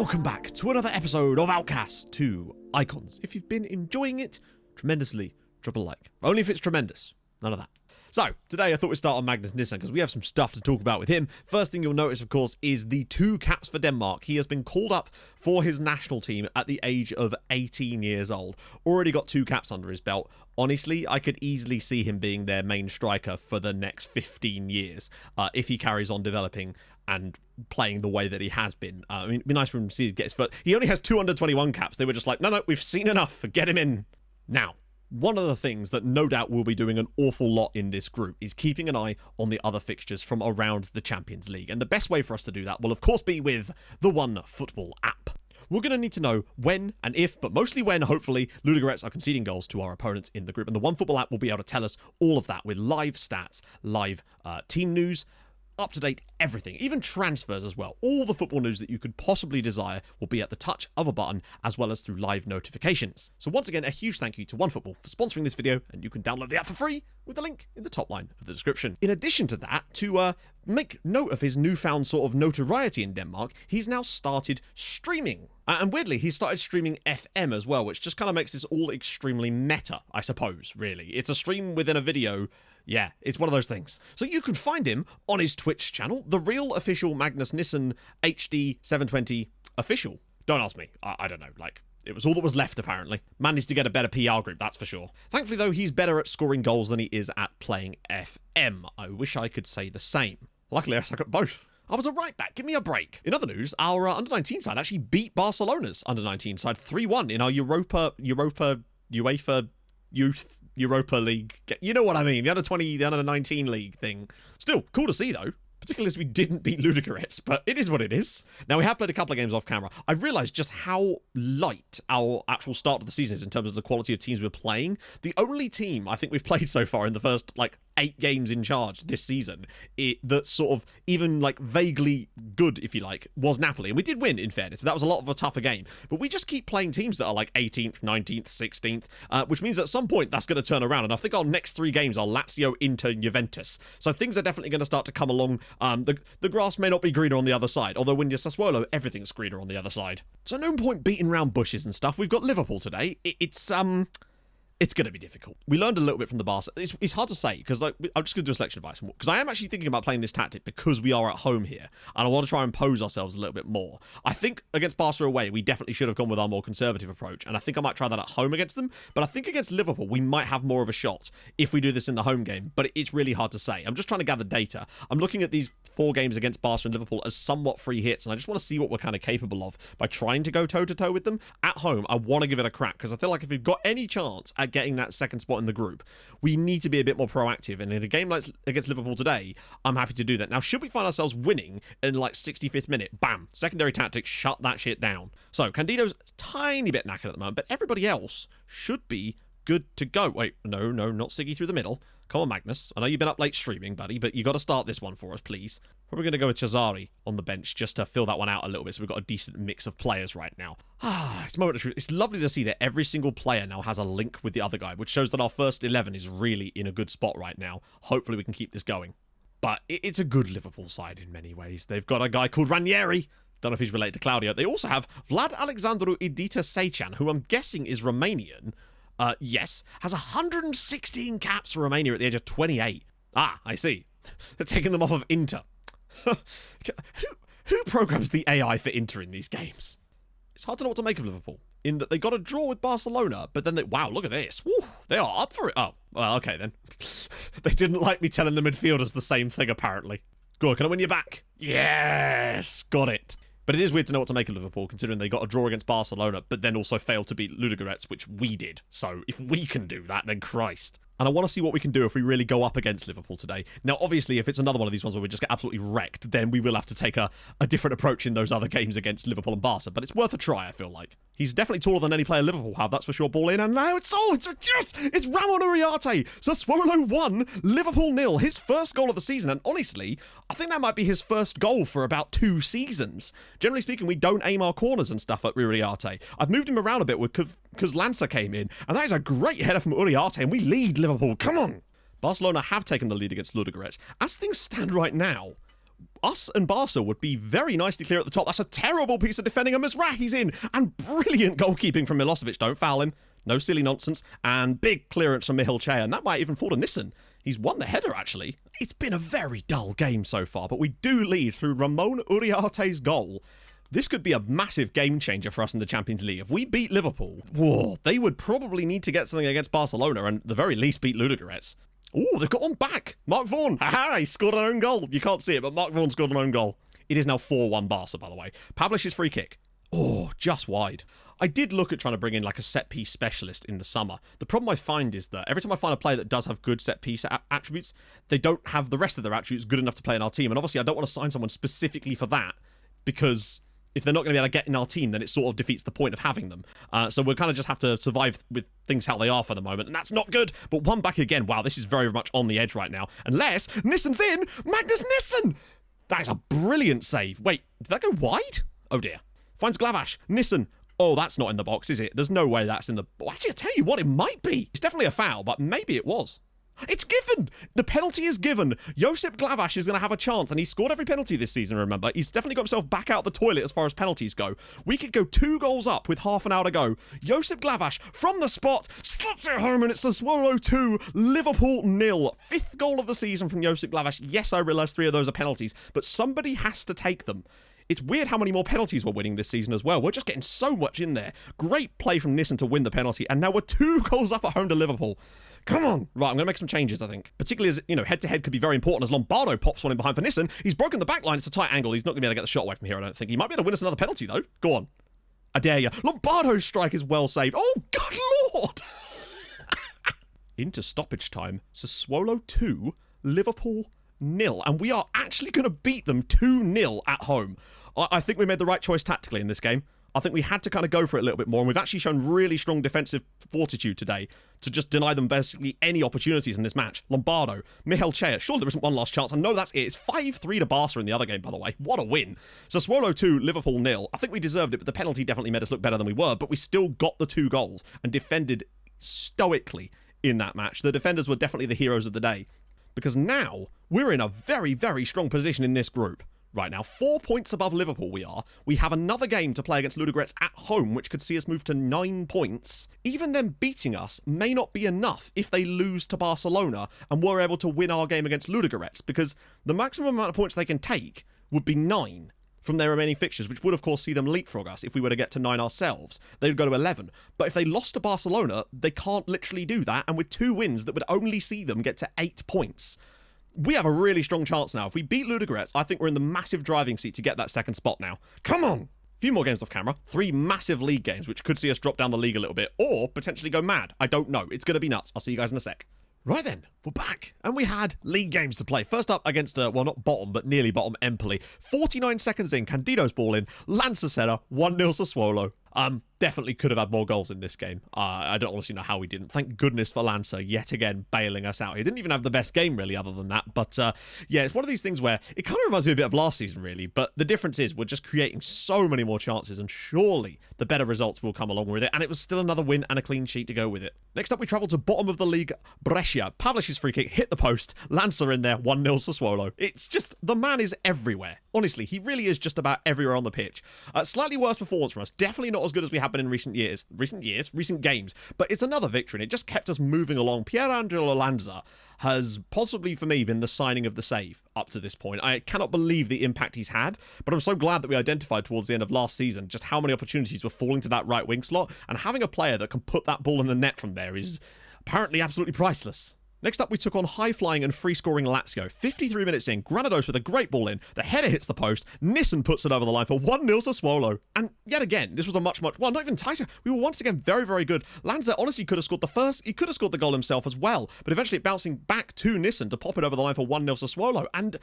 Welcome back to another episode of Outcasts 2 Icons. If you've been enjoying it tremendously, drop a like. Only if it's tremendous. None of that. So, today I thought we'd start on Magnus Nissan because we have some stuff to talk about with him. First thing you'll notice, of course, is the 2 caps for Denmark. He has been called up for his national team at the age of 18 years old. Already got 2 caps under his belt. Honestly, I could easily see him being their main striker for the next 15 years if he carries on developing and playing the way that he has been. I mean, it'd be nice for him to see him get his first. He only has 2 under-21 caps. They were just like, no, we've seen enough. Get him in now. One of the things that no doubt we'll be doing an awful lot in this group is keeping an eye on the other fixtures from around the Champions League. And the best way for us to do that will, of course, be with the OneFootball app. We're going to need to know when and if, but mostly when, hopefully, Ludogorets are conceding goals to our opponents in the group. And the OneFootball app will be able to tell us all of that with live stats, live team news, up-to-date everything, even transfers as well. All the football news that you could possibly desire will be at the touch of a button, as well as through live notifications. So once again, a huge thank you to OneFootball for sponsoring this video, and you can download the app for free with the link in the top line of the description. In addition to that, to make note of his newfound sort of notoriety in Denmark, he's now started streaming. And weirdly, he started streaming FM as well, which just kind of makes this all extremely meta, I suppose, really. It's a stream within a video. Yeah, it's one of those things. So you can find him on his Twitch channel, the real official Magnus Nissan HD 720 official. Don't ask me. I don't know. Like, it was all that was left, apparently. Man needs to get a better PR group, that's for sure. Thankfully, though, he's better at scoring goals than he is at playing FM. I wish I could say the same. Luckily, I suck at both. I was a right back. Give me a break. In other news, our under-19 side actually beat Barcelona's under-19 side 3-1 in our UEFA Youth Europa League. You know what I mean? The under-20, the under-19 league thing. Still, cool to see, though. Particularly as we didn't beat Ludogorets, but it is what it is. Now, we have played a couple of games off camera. I realised just how light our actual start of the season is in terms of the quality of teams we're playing. The only team I think we've played so far in the first, 8 games in charge this season that's sort of even vaguely good, if you like, was Napoli. And we did win, in fairness, but that was a lot of a tougher game. But we just keep playing teams that are 18th, 19th, 16th, which means at some point that's going to turn around. And I think our next 3 games are Lazio, Inter, Juventus. So things are definitely going to start to come along. The grass may not be greener on the other side, although when you're Sassuolo, everything's greener on the other side. So no point beating around bushes and stuff. We've got Liverpool today. It's going to be difficult. We learned a little bit from the Barca. It's hard to say, because I'm just going to do a selection advice. Because I am actually thinking about playing this tactic because we are at home here. And I want to try and impose ourselves a little bit more. I think against Barca away, we definitely should have gone with our more conservative approach. And I think I might try that at home against them. But I think against Liverpool, we might have more of a shot if we do this in the home game. But it's really hard to say. I'm just trying to gather data. I'm looking at these 4 games against Barca and Liverpool as somewhat free hits. And I just want to see what we're kind of capable of by trying to go toe-to-toe with them. At home, I want to give it a crack. Because I feel like if we've got any chance at getting that second spot in the group, we need to be a bit more proactive, and in a game like against Liverpool today, I'm happy to do that. Now, should we find ourselves winning in 65th minute, bam, secondary tactics, shut that shit down. So Candido's a tiny bit knackered at the moment, but everybody else should be good to go. Wait, no, not Siggy through the middle. Come on, Magnus. I know you've been up late streaming, buddy, but you got to start this one for us, please. Probably going to go with Cesare on the bench just to fill that one out a little bit, so we've got a decent mix of players right now. It's lovely to see that every single player now has a link with the other guy, which shows that our first 11 is really in a good spot right now. Hopefully we can keep this going. But it's a good Liverpool side in many ways. They've got a guy called Ranieri. Don't know if he's related to Claudio. They also have Vlad Alexandru Idita Sechan, who I'm guessing is Romanian. Yes, has 116 caps for Romania at the age of 28. Ah, I see. They're taking them off of Inter. Who programs the AI for Inter in these games? It's hard to know what to make of Liverpool, in that they got a draw with Barcelona, but then wow, look at this. Woo, they are up for it. Oh, well, okay then. They didn't like me telling the midfielders the same thing, apparently. Go on, can I win you back? Yes, got it. But it is weird to know what to make of Liverpool, considering they got a draw against Barcelona, but then also failed to beat Ludogorets, which we did. So if we can do that, then Christ. And I want to see what we can do if we really go up against Liverpool today. Now, obviously, if it's another one of these ones where we just get absolutely wrecked, then we will have to take a different approach in those other games against Liverpool and Barca. But it's worth a try, I feel like. He's definitely taller than any player Liverpool have, that's for sure. Ball in, and now it's Ramon Uriarte. Sassuolo 1, Liverpool 0. His first goal of the season, and honestly, I think that might be his first goal for about 2 seasons. Generally speaking, we don't aim our corners and stuff at Uriarte. I've moved him around a bit because Lancer came in, and that is a great header from Uriarte, and we lead Liverpool. Come on! Barcelona have taken the lead against Ludogorets. As things stand right now, us and Barca would be very nicely clear at the top. That's a terrible piece of defending, and Mizrahi's in, and brilliant goalkeeping from Milosevic. Don't foul him. No silly nonsense. And big clearance from Michal Chea, and that might even fall to Nissan. He's won the header, actually. It's been a very dull game so far, but we do lead through Ramon Uriarte's goal. This could be a massive game changer for us in the Champions League. If we beat Liverpool, whoa, they would probably need to get something against Barcelona and at the very least beat Ludogorets. Oh, they've got one back. Mark Vaughan. Ha-ha, he scored an own goal. You can't see it, but Mark Vaughan scored an own goal. It is now 4-1 Barca, by the way. Pavlish's free kick. Oh, just wide. I did look at trying to bring in like a set-piece specialist in the summer. The problem I find is that every time I find a player that does have good set-piece attributes, they don't have the rest of their attributes good enough to play in our team. And obviously, I don't want to sign someone specifically for that because if they're not going to be able to get in our team, then it sort of defeats the point of having them. So we'll kind of just have to survive with things how they are for the moment, and that's not good. But one back again. Wow, this is very much on the edge right now. Unless Nissan's in. Magnus Nissan! That is a brilliant save. Wait, did that go wide? Oh dear. Finds Glavash. Nissan. Oh, that's not in the box, is it? There's no way that's in the... Actually, I tell you what, it might be. It's definitely a foul, but maybe it was. It's given! The penalty is given. Josip Glavash is going to have a chance, and he scored every penalty this season, remember. He's definitely got himself back out the toilet as far as penalties go. We could go 2 goals up with half an hour to go. Josip Glavash from the spot, slots it home, and it's Sassuolo 2, Liverpool 0. 5th goal of the season from Josip Glavash. Yes, I realise 3 of those are penalties, but somebody has to take them. It's weird how many more penalties we're winning this season as well. We're just getting so much in there. Great play from Nissan to win the penalty, and now we're 2 goals up at home to Liverpool. Come on. Right, I'm going to make some changes, I think. Particularly as, you know, head-to-head could be very important as Lombardo pops one in behind for Nissan. He's broken the back line. It's a tight angle. He's not going to be able to get the shot away from here, I don't think. He might be able to win us another penalty, though. Go on. I dare you. Lombardo's strike is well saved. Oh, good lord! Into stoppage time. Sassuolo 2, Liverpool 0. And we are actually going to beat them 2-0 at home. I think we made the right choice tactically in this game. I think we had to kind of go for it a little bit more, and we've actually shown really strong defensive fortitude today to just deny them basically any opportunities in this match. Lombardo, Michal Chea, surely there isn't one last chance. I know that's it. It's 5-3 to Barca in the other game, by the way. What a win. So Sassuolo 2, Liverpool 0. I think we deserved it, but the penalty definitely made us look better than we were, but we still got the 2 goals and defended stoically in that match. The defenders were definitely the heroes of the day, because now we're in a very, very strong position in this group. Right now, 4 points above Liverpool we are. We have another game to play against Ludogorets at home, which could see us move to 9 points. Even them beating us may not be enough if they lose to Barcelona and we're able to win our game against Ludogorets, because the maximum amount of points they can take would be 9 from their remaining fixtures, which would, of course, see them leapfrog us if we were to get to 9 ourselves. They would go to 11. But if they lost to Barcelona, they can't literally do that, and with 2 wins, that would only see them get to 8 points. We have a really strong chance now. If we beat Ludogorets, I think we're in the massive driving seat to get that 2nd spot now. Come on! A few more games off camera. 3 massive league games, which could see us drop down the league a little bit, or potentially go mad. I don't know. It's going to be nuts. I'll see you guys in a sec. Right then, we're back, and we had league games to play. First up against, well, not bottom, but nearly bottom, Empoli. 49 seconds in, Candido's ball in, Lancer's header, 1-0 Sassuolo. Definitely could have had more goals in this game. I don't honestly know how we didn't. Thank goodness for Lancer, yet again, bailing us out. He didn't even have the best game, really, other than that. But, yeah, it's one of these things where it kind of reminds me a bit of last season, really. But the difference is we're just creating so many more chances, and surely the better results will come along with it. And it was still another win and a clean sheet to go with it. Next up, we travel to bottom of the league, Brescia. Pavlish's free kick hit the post. Lancer in there, 1-0 Sassuolo. It's just, the man is everywhere. Honestly, he really is just about everywhere on the pitch. Slightly worse performance from us. Definitely not as good as we have been in recent games, but it's another victory, and it just kept us moving along. Pierangelo Lanza has possibly, for me, been the signing of the save up to this point. I cannot believe the impact he's had, but I'm so glad that we identified towards the end of last season just how many opportunities were falling to that right wing slot, and having a player that can put that ball in the net from there is apparently absolutely priceless. Next up, we took on high-flying and free-scoring Lazio. 53 minutes in, Granados with a great ball in. The header hits the post. Nissan puts it over the line for 1-0 Sassuolo. And yet again, this was a much, well, not even tighter. We were once again very, very good. Lanza honestly could have scored the first. He could have scored the goal himself as well. But eventually bouncing back to Nissan to pop it over the line for 1-0 Sassuolo. And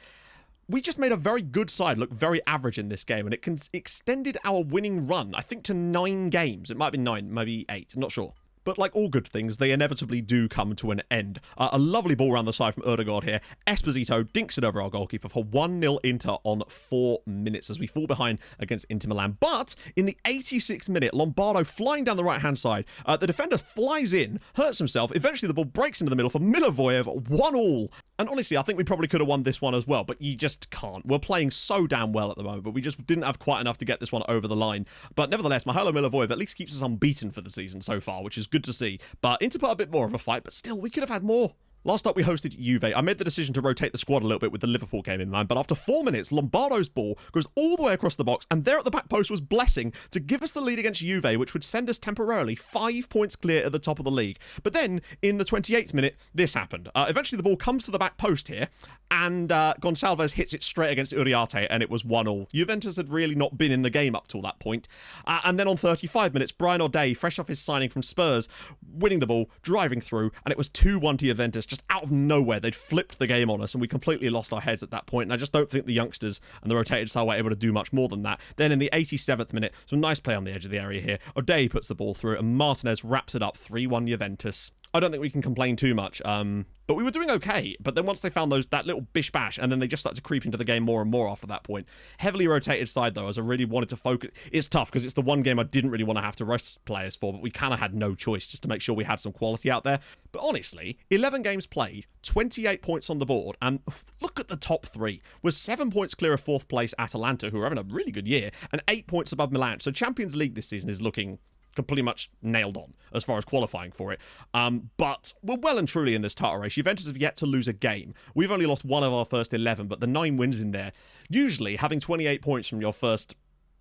we just made a very good side look very average in this game. And it extended our winning run, I think, to 9 games. It might be 9, maybe 8. I'm not sure. But like all good things, they inevitably do come to an end. A lovely ball around the side from Ødegaard here. Esposito dinks it over our goalkeeper for 1-0 Inter on 4 minutes as we fall behind against Inter Milan. But in the 86th minute, Lombardo flying down the right-hand side. The defender flies in, hurts himself. Eventually, the ball breaks into the middle for Milivojev, 1-1. And honestly, I think we probably could have won this one as well, but you just can't. We're playing so damn well at the moment, but we just didn't have quite enough to get this one over the line. But nevertheless, Mihailo Milivojevic at least keeps us unbeaten for the season so far, which is good to see. But Inter put a bit more of a fight, but still, we could have had more. Last up, we hosted Juve. I made the decision to rotate the squad a little bit with the Liverpool game in mind, but after 4 minutes, Lombardo's ball goes all the way across the box, and there at the back post was Blessing to give us the lead against Juve, which would send us temporarily 5 points clear at the top of the league. But then, in the 28th minute, this happened. Eventually, the ball comes to the back post here, and Gonçalves hits it straight against Uriarte, and it was 1-1. Juventus had really not been in the game up till that point. And then on 35 minutes, Brian O'Day, fresh off his signing from Spurs, winning the ball, driving through, and it was 2-1 to Juventus. Just out of nowhere, they'd flipped the game on us, and we completely lost our heads at that point. And I just don't think the youngsters and the rotated side were able to do much more than that. Then in the 87th minute, some nice play on the edge of the area here. O'Day puts the ball through, and Martinez wraps it up 3-1 Juventus. I don't think we can complain too much. But we were doing okay. But then once they found that little bish bash, and then they just started to creep into the game more and more after that point. Heavily rotated side though, as I really wanted to focus. It's tough because it's the one game I didn't really want to have to rest players for, but we kind of had no choice just to make sure we had some quality out there. But honestly, 11 games played, 28 points on the board, and look at the top 3. We're 7 points clear of 4th place Atalanta, who are having a really good year, and 8 points above Milan. So Champions League this season is looking pretty much nailed on as far as qualifying for it. But we're well and truly in this title race. Juventus have yet to lose a game. We've only lost 1 of our first 11, but the 9 wins in there. Usually, having 28 points from your first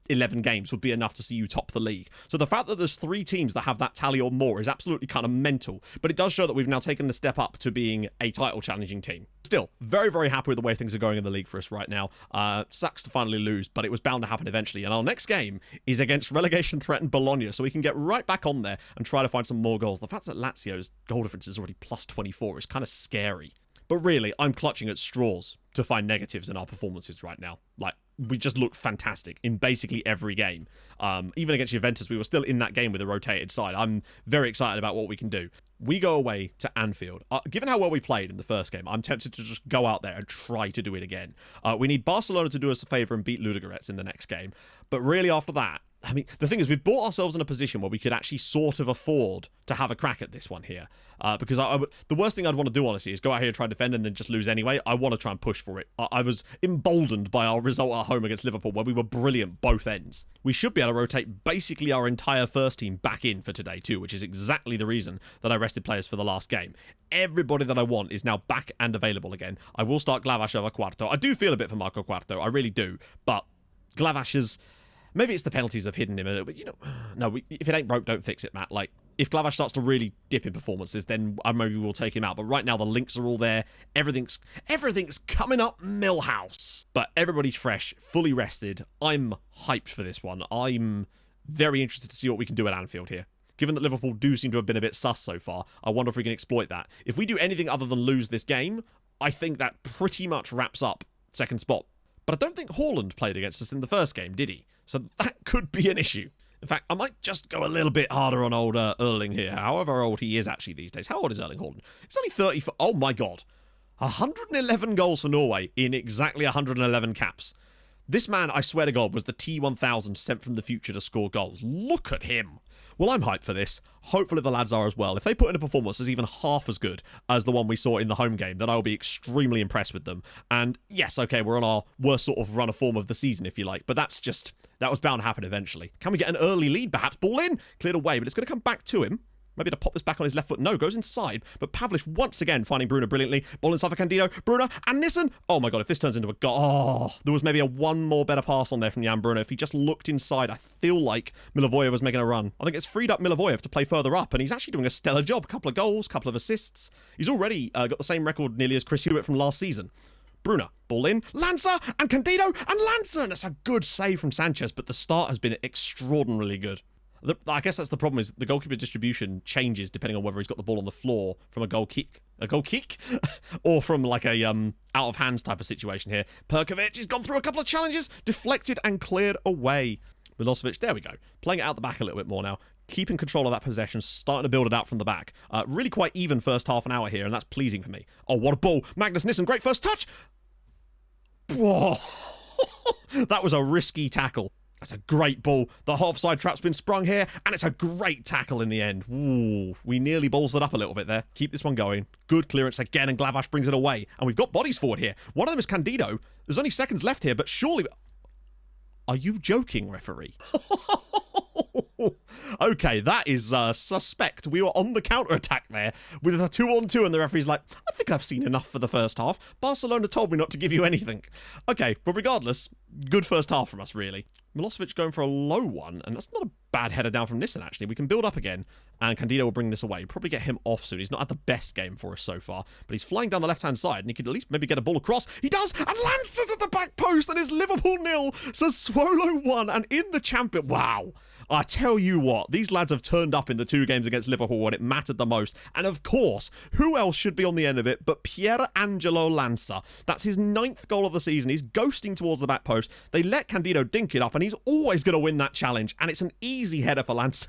11 games would be enough to see you top the league. So the fact that there's 3 teams that have that tally or more is absolutely kind of mental, but it does show that we've now taken the step up to being a title challenging team. Still, very, very happy with the way things are going in the league for us right now. Sucks to finally lose, but it was bound to happen eventually. And our next game is against relegation-threatened Bologna, so we can get right back on there and try to find some more goals. The fact that Lazio's goal difference is already plus 24 is kind of scary. But really, I'm clutching at straws to find negatives in our performances right now. Like, we just look fantastic in basically every game. Even against Juventus, we were still in that game with a rotated side. I'm very excited about what we can do. We go away to Anfield. Given how well we played in the first game, I'm tempted to just go out there and try to do it again. We need Barcelona to do us a favour and beat Ludogorets in the next game. But really after that, I mean, the thing is, we've brought ourselves in a position where we could actually sort of afford to have a crack at this one here. Because the worst thing I'd want to do, honestly, is go out here and try to defend and then just lose anyway. I want to try and push for it. I was emboldened by our result at home against Liverpool, where we were brilliant both ends. We should be able to rotate basically our entire first team back in for today too, which is exactly the reason that I rested players for the last game. Everybody that I want is now back and available again. I will start Glavash over Quarto. I do feel a bit for Marco Quarto, I really do, but Glavash is... Maybe it's the penalties have hidden him a little bit. You know, no, if it ain't broke, don't fix it, Matt. Like, if Glavash starts to really dip in performances, then maybe we'll take him out. But right now, the links are all there. Everything's coming up Millhouse. But everybody's fresh, fully rested. I'm hyped for this one. I'm very interested to see what we can do at Anfield here. Given that Liverpool do seem to have been a bit sus so far, I wonder if we can exploit that. If we do anything other than lose this game, I think that pretty much wraps up second spot. But I don't think Haaland played against us in the first game, did he? So that could be an issue. In fact, I might just go a little bit harder on old Erling here, however old he is actually these days. How old is Erling Haaland? He's only 34. Oh my god. 111 goals for Norway in exactly 111 caps. This man, I swear to God, was the T1000 sent from the future to score goals. Look at him. Well, I'm hyped for this. Hopefully the lads are as well. If they put in a performance that's even half as good as the one we saw in the home game, then I'll be extremely impressed with them. And yes, okay, we're on our worst sort of run of form of the season, if you like. But that was bound to happen eventually. Can we get an early lead, perhaps? Ball in, cleared away, but it's going to come back to him. Maybe to pop this back on his left foot. No, goes inside. But Pavlich once again finding Bruno brilliantly. Ball inside for Candido. Bruno and Nissan. Oh my god, if this turns into a goal. Oh, there was maybe one more better pass on there from Jan Bruno. If he just looked inside, I feel like Milivojevic was making a run. I think it's freed up Milivojevic to play further up, and he's actually doing a stellar job. Couple of goals, couple of assists. He's already got the same record nearly as Chris Hewitt from last season. Bruno, ball in, Lancer, and Candido, and Lancer! And that's a good save from Sanchez, but the start has been extraordinarily good. I guess that's the problem, is the goalkeeper distribution changes depending on whether he's got the ball on the floor from a goal kick, or from like a out of hands type of situation here. Perkovic has gone through a couple of challenges, deflected and cleared away. Milosevic, there we go. Playing it out the back a little bit more now. Keeping control of that possession, starting to build it out from the back. Really quite even first half an hour here, and that's pleasing for me. Oh, what a ball. Magnus Nissan, great first touch. Whoa. That was a risky tackle. That's a great ball. The offside trap's been sprung here, and it's a great tackle in the end. Ooh, we nearly balls it up a little bit there. Keep this one going. Good clearance again, and Glavash brings it away. And we've got bodies forward here. One of them is Candido. There's only seconds left here, but surely... Are you joking, referee? Okay, that is suspect. We were on the counter-attack there with a 2-on-2, and the referee's like, I think I've seen enough for the first half. Barcelona told me not to give you anything. Okay, but regardless, good first half from us, really. Milosevic going for a low one, and that's not a bad header down from Nissan, actually. We can build up again, and Candido will bring this away. Probably get him off soon. He's not had the best game for us so far, but he's flying down the left-hand side, and he could at least maybe get a ball across. He does, and lances at the back post, and it's Liverpool 0, Sassuolo 1, and in the champion... Wow. I tell you what, these lads have turned up in the 2 games against Liverpool when it mattered the most. And of course, who else should be on the end of it but Pierangelo Lanza? That's his 9th goal of the season. He's ghosting towards the back post. They let Candido dink it up, and he's always going to win that challenge. And it's an easy header for Lanza.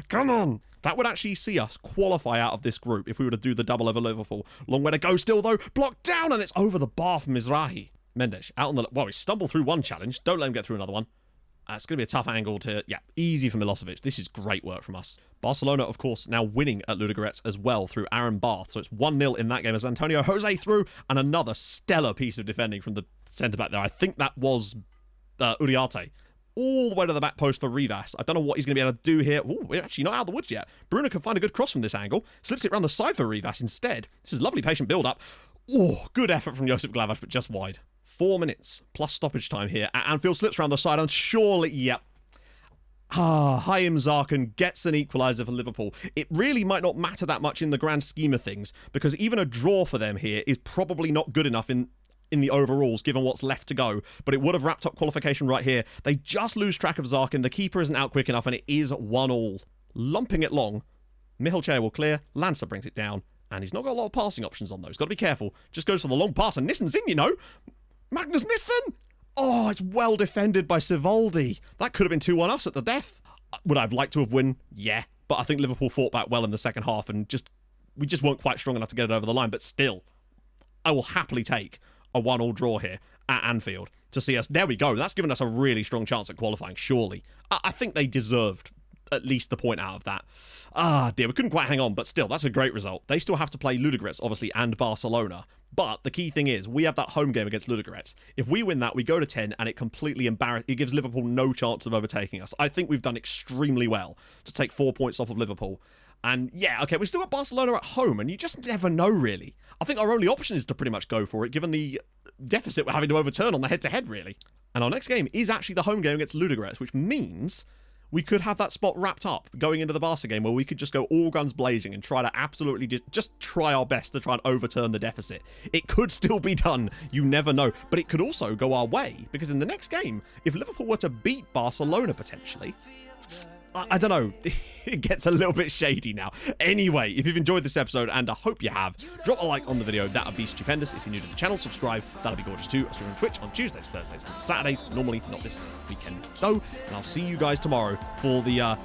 Come on. That would actually see us qualify out of this group if we were to do the double over Liverpool. Long way to go still, though. Blocked down, and it's over the bar from Mizrahi. Mendes out on the... Well, he stumbled through one challenge. Don't let him get through another one. It's going to be a tough angle to... Yeah, easy for Milosevic. This is great work from us. Barcelona, of course, now winning at Ludogorets as well through Aaron Barth. So it's 1-0 in that game as Antonio Jose through, and another stellar piece of defending from the centre-back there. I think that was Uriarte. All the way to the back post for Rivas. I don't know what he's going to be able to do here. Ooh, we're actually not out of the woods yet. Bruno can find a good cross from this angle. Slips it around the side for Rivas instead. This is lovely patient build-up. Oh, good effort from Josip Glavash, but just wide. 4 minutes plus stoppage time here. Anfield slips around the side, and surely, yep. Haim Zarkin gets an equaliser for Liverpool. It really might not matter that much in the grand scheme of things, because even a draw for them here is probably not good enough in the overalls, given what's left to go. But it would have wrapped up qualification right here. They just lose track of Zarkin. The keeper isn't out quick enough, and it is 1-1. Lumping it long. Michelche will clear. Lancer brings it down. And he's not got a lot of passing options on those. Got to be careful. Just goes for the long pass, and Nissan's in, you know. Magnus Nissan! Oh, it's well defended by Sivaldi. That could have been 2-1 us at the death. Would I have liked to have won? Yeah. But I think Liverpool fought back well in the second half, and we just weren't quite strong enough to get it over the line. But still, I will happily take a 1-1 draw here at Anfield to see us. There we go. That's given us a really strong chance at qualifying, surely. I think they deserved at least the point out of that. Dear, we couldn't quite hang on, but still, that's a great result. They still have to play Ludogorets, obviously, and Barcelona. But the key thing is, we have that home game against Ludogorets. If we win that, we go to 10, and it completely it gives Liverpool no chance of overtaking us. I think we've done extremely well to take 4 points off of Liverpool. And yeah, okay, we've still got Barcelona at home, and you just never know, really. I think our only option is to pretty much go for it, given the deficit we're having to overturn on the head-to-head, really. And our next game is actually the home game against Ludogorets, which means we could have that spot wrapped up going into the Barca game where we could just go all guns blazing and try to absolutely just try our best to try and overturn the deficit. It could still be done. You never know. But it could also go our way, because in the next game, if Liverpool were to beat Barcelona potentially, I don't know, it gets a little bit shady now. Anyway, if you've enjoyed this episode, and I hope you have, drop a like on the video. That would be stupendous. If you're new to the channel, subscribe. That'd be gorgeous too. I stream on Twitch on Tuesdays, Thursdays, and Saturdays. Normally, not this weekend though. And I'll see you guys tomorrow for the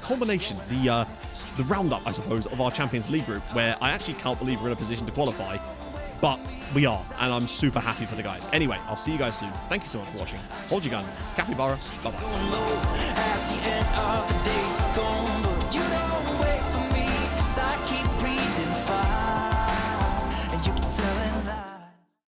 culmination, the roundup, I suppose, of our Champions League group, where I actually can't believe we're in a position to qualify. But we are, and I'm super happy for the guys. Anyway, I'll see you guys soon. Thank you so much for watching. Hold your gun. Capybara. Bye-bye.